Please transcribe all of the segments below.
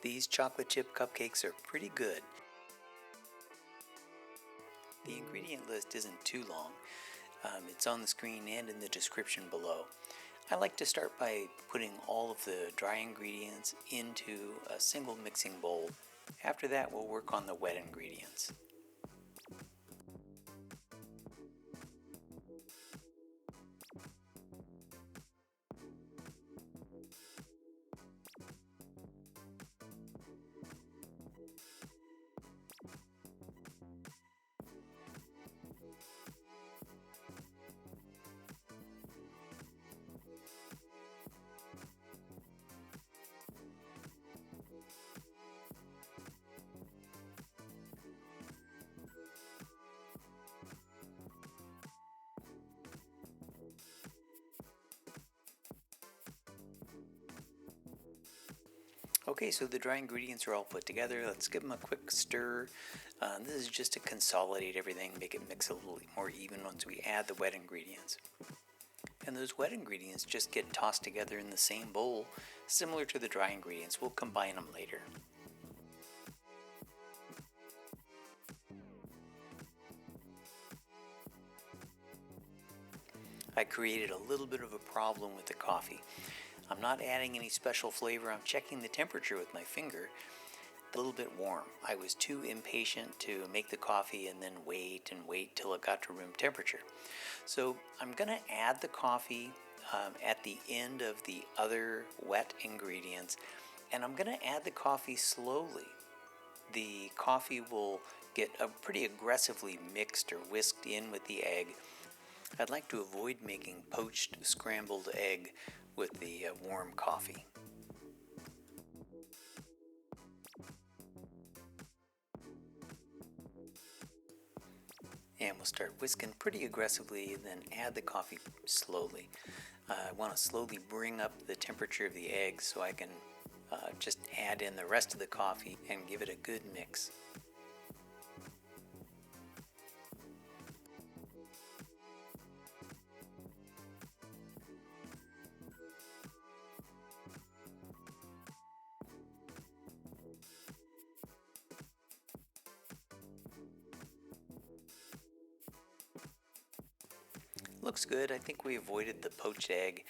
These chocolate chip cupcakes are pretty good. The ingredient list isn't too long. It's on the screen and in the description below. I like to start by putting all of the dry ingredients into a single mixing bowl. After that, we'll work on the wet ingredients. Okay, so the dry ingredients are all put together. Let's give them a quick stir. This is just to consolidate everything, make it mix a little more even once we add the wet ingredients. And those wet ingredients just get tossed together in the same bowl, similar to the dry ingredients. We'll combine them later. I created a little bit of a problem with the coffee. I'm not adding any special flavor. I'm checking the temperature with my finger. A little bit warm. I was too impatient to make the coffee and then wait till it got to room temperature. So I'm going to add the coffee at the end of the other wet ingredients, and I'm going to add the coffee slowly. The coffee will get pretty aggressively mixed or whisked in with the egg. I'd like to avoid making poached scrambled egg with the warm coffee. And we'll start whisking pretty aggressively and then add the coffee slowly. I want to slowly bring up the temperature of the egg so I can just add in the rest of the coffee and give it a good mix. Looks good. I think we avoided the poached egg.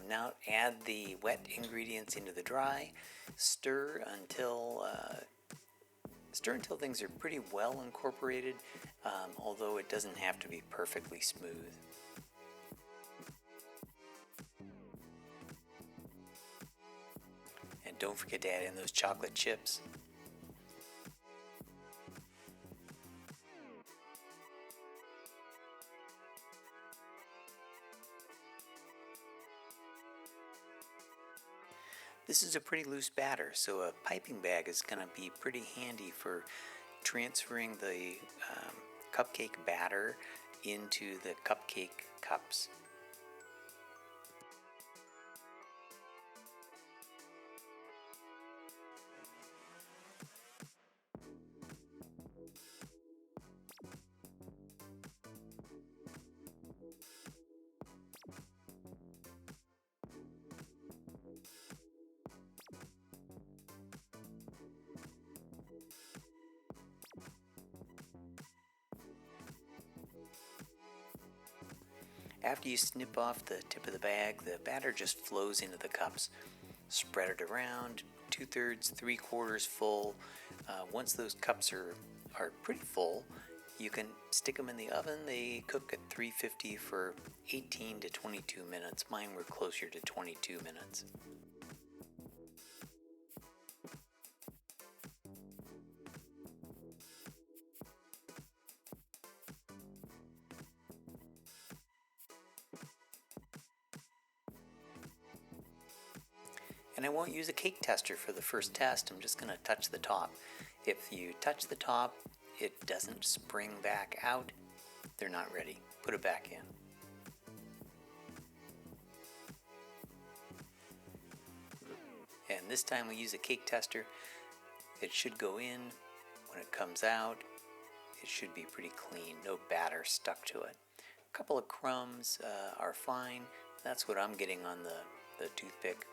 Now add the wet ingredients into the dry. Stir until things are pretty well incorporated, although it doesn't have to be perfectly smooth. And don't forget to add in those chocolate chips. This is a pretty loose batter, so a piping bag is going to be pretty handy for transferring the cupcake batter into the cupcake cups. After you snip off the tip of the bag, the batter just flows into the cups. Spread it around, 2/3, 3/4 full. Once those cups are pretty full, you can stick them in the oven. They cook at 350 for 18 to 22 minutes. Mine were closer to 22 minutes. And I won't use a cake tester for the first test. I'm just going to touch the top. If you touch the top, it doesn't spring back out, they're not ready. Put it back in. And this time we use a cake tester. It should go in. When it comes out, it should be pretty clean. No batter stuck to it. A couple of crumbs are fine. That's what I'm getting on the toothpick.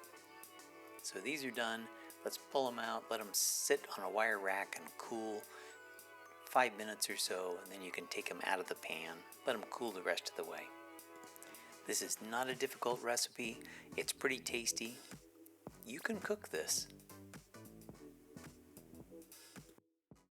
So these are done. Let's pull them out, let them sit on a wire rack and cool 5 minutes or so, and then you can take them out of the pan, let them cool the rest of the way. This is not a difficult recipe. It's pretty tasty. You can cook this.